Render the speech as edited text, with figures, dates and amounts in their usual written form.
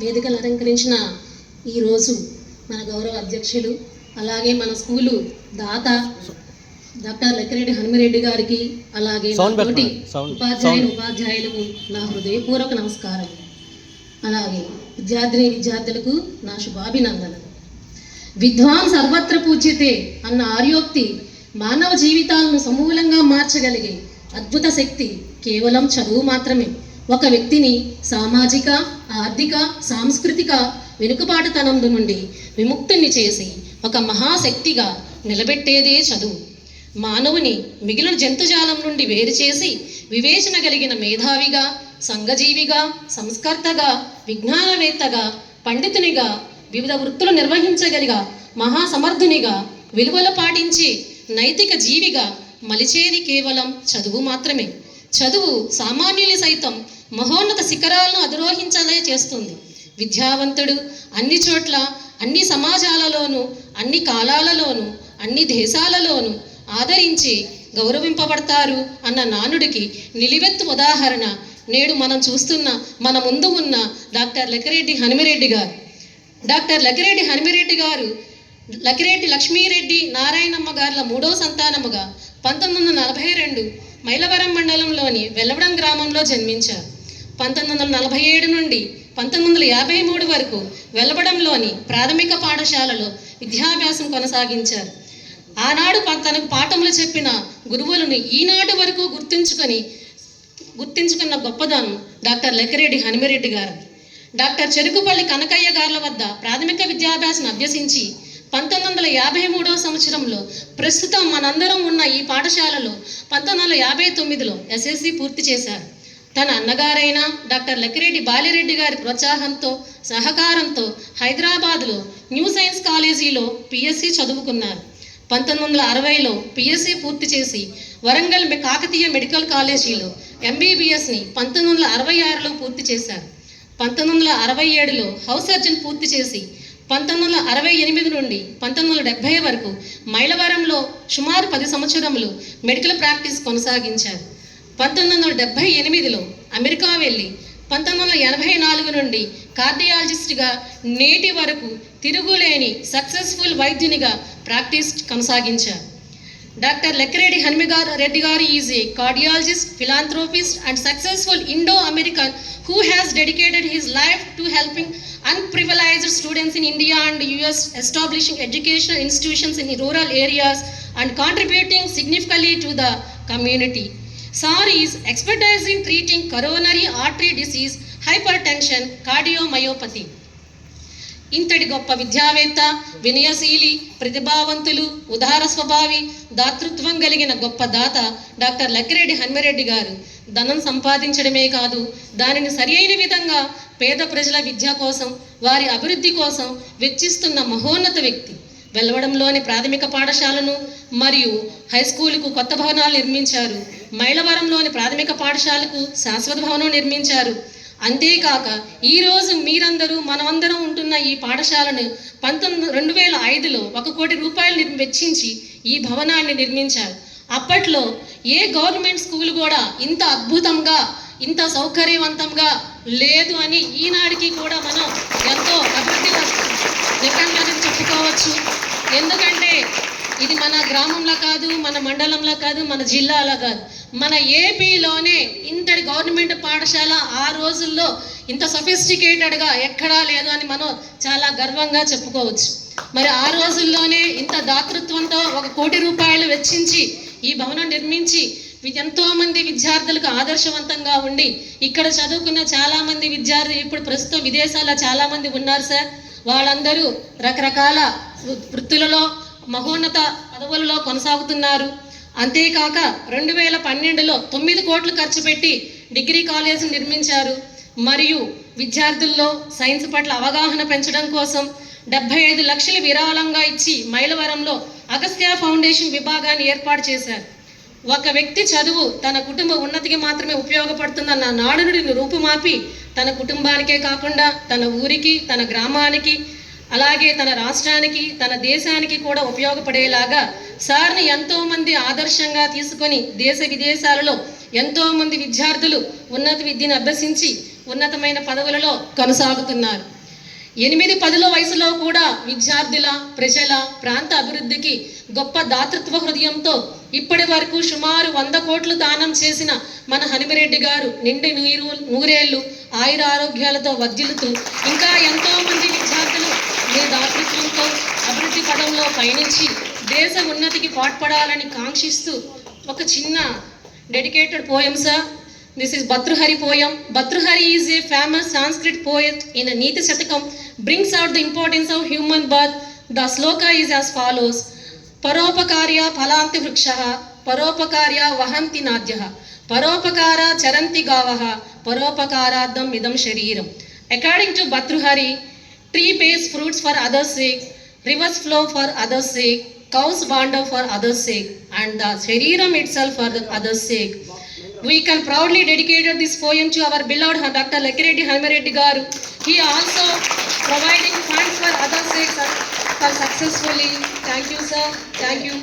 వేదికలు అలంకరించిన ఈరోజు మన గౌరవ అధ్యక్షులు అలాగే మన స్కూలు దాత డాక్టర్ లక్కిరెడ్డి హనుమిరెడ్డి గారికి అలాగే తోటి ఉపాధ్యాయులకు నా హృదయపూర్వక నమస్కారం. అలాగే విద్యార్థులకు నా శుభాభినందనలు. విద్వాన్ సర్వత్ర పూజ్యతే అన్న ఆర్యోక్తి మానవ జీవితాలను సమూలంగా మార్చగలిగే అద్భుత శక్తి కేవలం చదువు మాత్రమే. ఒక వ్యక్తిని సామాజిక, ఆర్థిక, సాంస్కృతిక వెనుకబాటుతనం నుండి విముక్తుని చేసి ఒక మహాశక్తిగా నిలబెట్టేదే చదువు. మానవుని మిగిలిన జంతుజాలం నుండి వేరు చేసి వివేచన కలిగిన మేధావిగా, సంఘజీవిగా, సంస్కర్తగా, విజ్ఞానవేత్తగా, పండితునిగా, వివిధ వృత్తులు నిర్వహించగలిగా మహాసమర్థునిగా, విలువలు పాటించి నైతిక జీవిగా మలిచేది కేవలం చదువు మాత్రమే. చదువు సామాన్యుని సైతం మహోన్నత శిఖరాలను అధిరోహించలే చేస్తుంది. విద్యావంతుడు అన్ని చోట్ల, అన్ని సమాజాలలోనూ, అన్ని కాలాలలోనూ, అన్ని దేశాలలోనూ ఆదరించి గౌరవింపబడతారు అన్న నానుడికి నిలువెత్తు ఉదాహరణ నేడు మనం చూస్తున్న మన ముందు ఉన్న డాక్టర్ లక్కిరెడ్డి హనుమిరెడ్డి గారు. డాక్టర్ లక్కిరెడ్డి హనుమిరెడ్డి గారు లక్కిరెడ్డి లక్ష్మీరెడ్డి నారాయణమ్మ గారుల 3వ సంతానముగా 1942 మైలవరం మండలంలోని వెల్లవడం గ్రామంలో జన్మించారు. 1947 నుండి 1953 వరకు వెల్లవడంలోని ప్రాథమిక పాఠశాలలో విద్యాభ్యాసం కొనసాగించారు. ఆనాడు తనకు పాఠములు చెప్పిన గురువులను ఈనాటి వరకు గుర్తించుకున్న గొప్పదనం డాక్టర్ లక్కిరెడ్డి హనుమిరెడ్డి గారు. డాక్టర్ చెరుకుపల్లి కనకయ్య గారుల వద్ద ప్రాథమిక విద్యాభ్యాసం అభ్యసించి 1953వ సంవత్సరంలో ప్రస్తుతం మనందరం ఉన్న ఈ పాఠశాలలో 1959లో ఎస్ఎస్సి పూర్తి చేశారు. తన అన్నగారైన డాక్టర్ లక్కిరెడ్డి బాలిరెడ్డి గారి ప్రోత్సాహంతో, సహకారంతో హైదరాబాద్లో న్యూ సైన్స్ కాలేజీలో పిఎస్సి చదువుకున్నారు. 1960లో పిఎస్సి పూర్తి చేసి వరంగల్ కాకతీయ మెడికల్ కాలేజీలో ఎంబీబీఎస్ని 1966లో పూర్తి చేశారు. 1967లో హౌస్ సర్జన్ పూర్తి చేసి 1968 నుండి 1970 వరకు మైలవరంలో సుమారు 10 సంవత్సరములు మెడికల్ ప్రాక్టీస్ కొనసాగించారు. 1978లో అమెరికా వెళ్ళి 1984 నుండి కార్డియాలజిస్ట్గా నేటి వరకు తిరుగులేని సక్సెస్ఫుల్ వైద్యునిగా ప్రాక్టీస్ కొనసాగించారు. డాక్టర్ లక్కిరెడ్డి హనుమిరెడ్డి గారు is a cardiologist, philanthropist and successful Indo-American who has dedicated his life to helping unprivileged students in India and US, establishing educational institutions in rural areas and contributing significantly to the community. Sir is expertise in treating coronary artery disease, hypertension, cardiomyopathy. ఇంతటి గొప్ప విద్యావేత్త, వినయశీలి, ప్రతిభావంతులు, ఉదార స్వభావి, దాతృత్వం కలిగిన గొప్ప దాత doctor Lakkireddy Hanumi Reddy గారు ధనం సంపాదించడమే కాదు, దానిని సరియైన విధంగా పేద ప్రజల విద్య కోసం, వారి అభివృద్ధి కోసం వెచ్చిస్తున్న మహోన్నత వ్యక్తి. వెల్లవడంలోని ప్రాథమిక పాఠశాలను మరియు హై స్కూలుకు కొత్త భవనాలు నిర్మించారు. మైలవరంలోని ప్రాథమిక పాఠశాలకు శాశ్వత భవనం నిర్మించారు. అంతేకాక ఈరోజు మీరందరూ మనమందరం ఉంటున్న ఈ పాఠశాలను 2005లో 1 కోటి రూపాయలు వెచ్చించి ఈ భవనాన్ని నిర్మించారు. అప్పట్లో ఏ గవర్నమెంట్ స్కూల్ కూడా ఇంత అద్భుతంగా, ఇంత సౌకర్యవంతంగా లేదు అని ఈనాడికి కూడా మనం ఎంతో అభివృద్ధిగా చెప్పుకోవచ్చు. ఎందుకంటే ఇది మన గ్రామంలో కాదు, మన మండలంలో కాదు, మన జిల్లాలో కాదు, మన ఏపీలోనే ఇంతటి గవర్నమెంట్ పాఠశాల ఆ రోజుల్లో ఇంత సొఫిస్టికేటెడ్గా ఎక్కడా లేదు అని మనం చాలా గర్వంగా చెప్పుకోవచ్చు. మరి ఆ రోజుల్లోనే ఇంత దాతృత్వంతో 1 కోటి రూపాయలు వెచ్చించి ఈ భవనం నిర్మించి ఎంతోమంది విద్యార్థులకు ఆదర్శవంతంగా ఉండి ఇక్కడ చదువుకున్న చాలామంది విద్యార్థులు ఇప్పుడు ప్రస్తుతం విదేశాల్లో చాలామంది ఉన్నారు సార్. వాళ్ళందరూ రకరకాల వృత్తులలో మహోన్నత పదవులలో కొనసాగుతున్నారు. అంతేకాక 2012లో 9 కోట్లు ఖర్చు పెట్టి డిగ్రీ కాలేజ్ నిర్మించారు. మరియు విద్యార్థుల్లో సైన్స్ పట్ల అవగాహన పెంచడం కోసం 75 లక్షలు విరాళంగా ఇచ్చి మైలవరంలో అగస్త్య ఫౌండేషన్ విభాగాన్ని ఏర్పాటు చేశారు. ఒక వ్యక్తి చదువు తన కుటుంబ ఉన్నతికి మాత్రమే ఉపయోగపడుతుందన్న నానుడిని రూపుమాపి తన కుటుంబానికే కాకుండా తన ఊరికి, తన గ్రామానికి, అలాగే తన రాష్ట్రానికి, తన దేశానికి కూడా ఉపయోగపడేలాగా సార్ని ఎంతోమంది ఆదర్శంగా తీసుకొని దేశ విదేశాలలో ఎంతోమంది విద్యార్థులు ఉన్నత విద్యను అభ్యసించి ఉన్నతమైన పదవులలో కొనసాగుతున్నారు. 8-10 వయసులో కూడా విద్యార్థుల, ప్రజల, ప్రాంత అభివృద్ధికి గొప్ప దాతృత్వ హృదయంతో ఇప్పటి వరకు సుమారు 100 కోట్లు దానం చేసిన మన హనుమిరెడ్డి గారు నిండి నూరేళ్లు ఆయుర ఆరోగ్యాలతో వర్ధిల్లుతూ ఇంకా ఎంతో మంది విద్యార్థులు మీ దాతృత్వంతో అభివృద్ధి పదంలో పయనించి దేశ ఉన్నతికి పాటుపడాలని కాంక్షిస్తూ ఒక చిన్న dedicated poem sir. This is Bhartrhari poem. Bhartrhari is a famous Sanskrit poet in a Niti Shatakam, brings out the importance of human birth. The sloka is as follows. Paropakarya phalanti vrikshaha, paropakarya vahanti nadyaha, paropakara charanti gavaha, paropakaradam idam shariram. According to Bhartrhari, tree bears fruits for others' sake, rivers flow for others' sake, cows wander for others' sake, and the shariram itself for the others' sake. We can proudly dedicate this poem to our beloved Dr. Lekkireddy Hamireddy Garu. He also providing funds for other sakes for successfully. Thank you, sir. Thank you.